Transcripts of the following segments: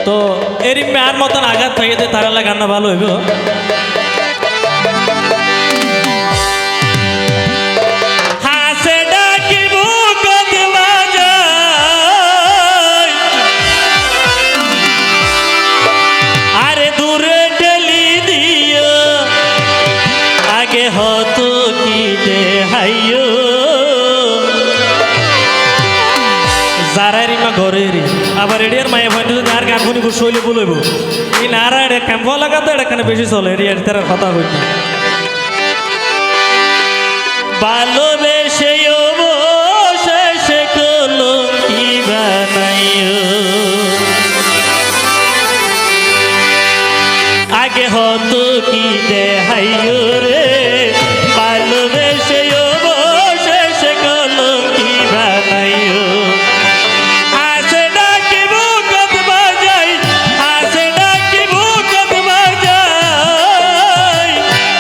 তো এরই মেয়ার মতন আঘাত থাকে তারা গান্না ভালো হইব। হতো কি দেহাইও যারাই মা ঘরের আবার এডিয়ার মায়ে ভাই যদি আর গান শুনি শৈলী বলব এই নারা এটা ক্যাম্প লাগাতে এখানে বেশি চলে এডিয়ার তার কথা হইতে ভালোবেসে অবশেষে কলঙ্কি বানাইও আগে হতো কি দেহাইও রে ভালোবেসে অবশেষে কলঙ্কি বানাইও হাসে ডাকি বুকত বাজাই হাসে ডাকি বুকত বাজাই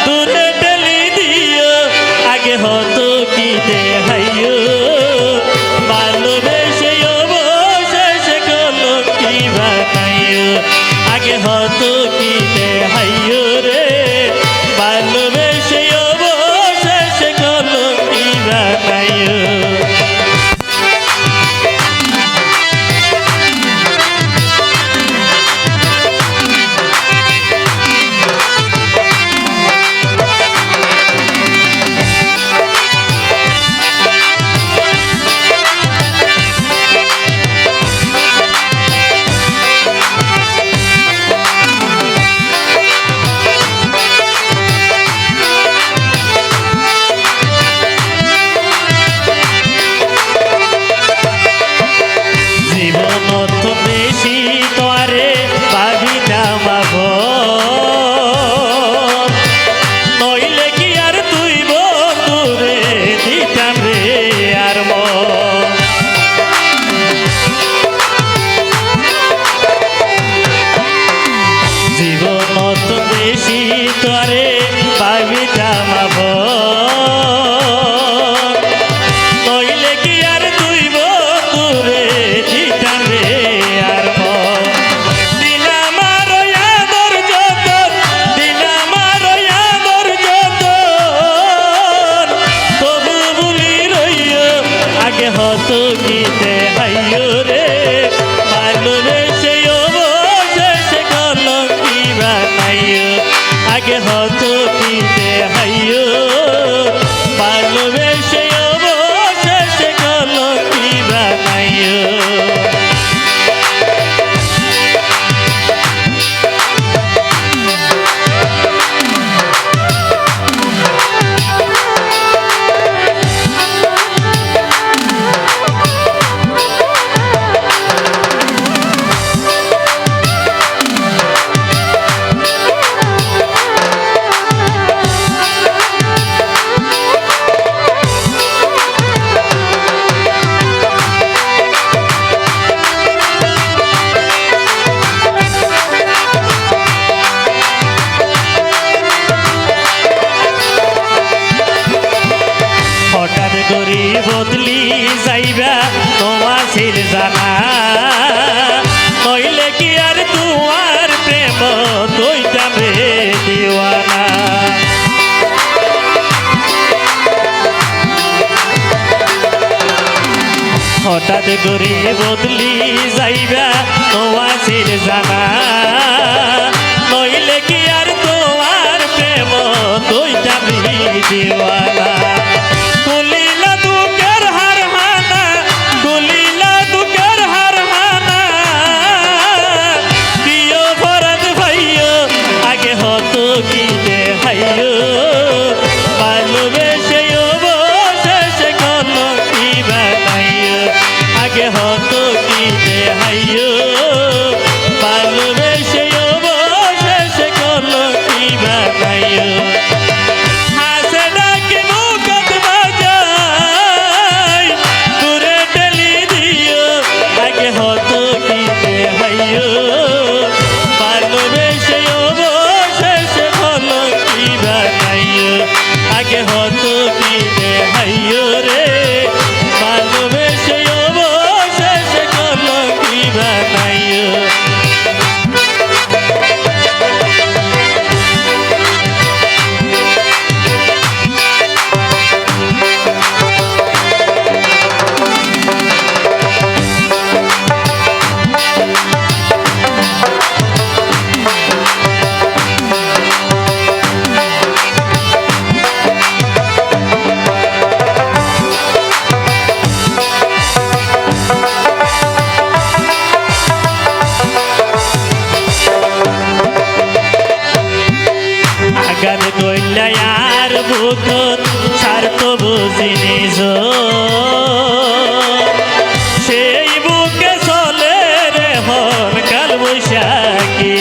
দূরে ঠেলি দিও আগে হতো কি দেহাইও ভালোবেসে অবশেষে কলঙ্কি বানাইও আগে হতো কি দেহাইও রে ভালোবেসে অবশেষে কলঙ্কি বানাইও হতো কি দেহাইও রে ভালোবেসে অবশেষে কলঙ্কি বানাইও আগে হতো কি দেহাইও ভালোবেসে অবশেষে কলঙ্কি বানাইও হঠাৎ করি বদলি যাইবা তোমার ছিল জানা নইলে কি আর তোমার প্রেম তুই যাবে দিওয়ানা হঠাৎ করি বদলি যাইবা তোমার ছিল জানা নইলে কি আর তোমার প্রেম তুই যাবে দিওয়ানা কুলিলা দুঃখের হার হানা কুলিলা দুঃখের হার হানা প্রিয় ভরত ভাইও আগে হতো কি দেহাইও ভালোবেসে অবশেষে কলঙ্কি বানাইও আগে হতো কি দেহাইও ভালোবেসে অবশেষে কলঙ্কি বানাইও হাসে ডাকি নিজ সেই বুকে চলে রে হন কাল বৈশাখী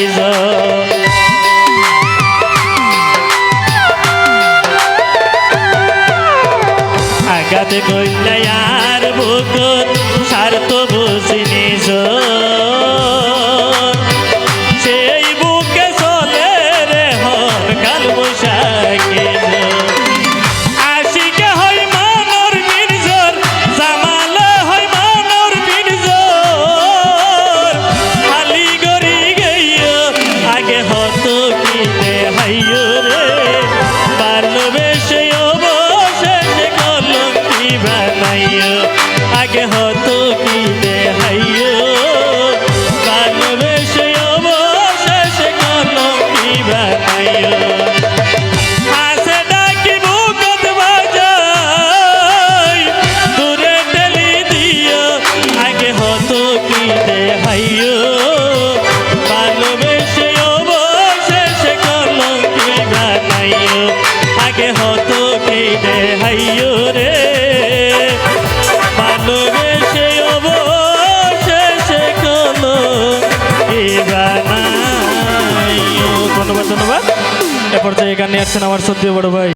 আঘাত কইলাই আর বুকত স্বার্থ বুঝি নিজ সেই বুকে চলে রে হন কাল বৈশাখী আশিকে হয় মানর বীরজর জামালে হয় মানর বীরজর খালি গড়ি গইয় আগে হত কি দেহাইয় রে ভালোবেসে অবশেষে কলঙ্কি বানাইয় আগে হত কি দেহাইয় ভালোবেসে অবশেষে কলঙ্কি বানাইয় হাসে ডাকি বুকত বাজাই দূরে ঠেলি দিও আগে হত কি দেহাইয় ভালোবেসে অবশেষে কলঙ্কি বানাইয় আগে হত কি দেহাইয় রে ভালোবেসে অবশেষে কলঙ্কি বানাইয়। ধন্যবাদ ধন্যবাদ। এ পর্যায়ে গান নিয়ে আসছেন আমার সত্যি বড় ভাই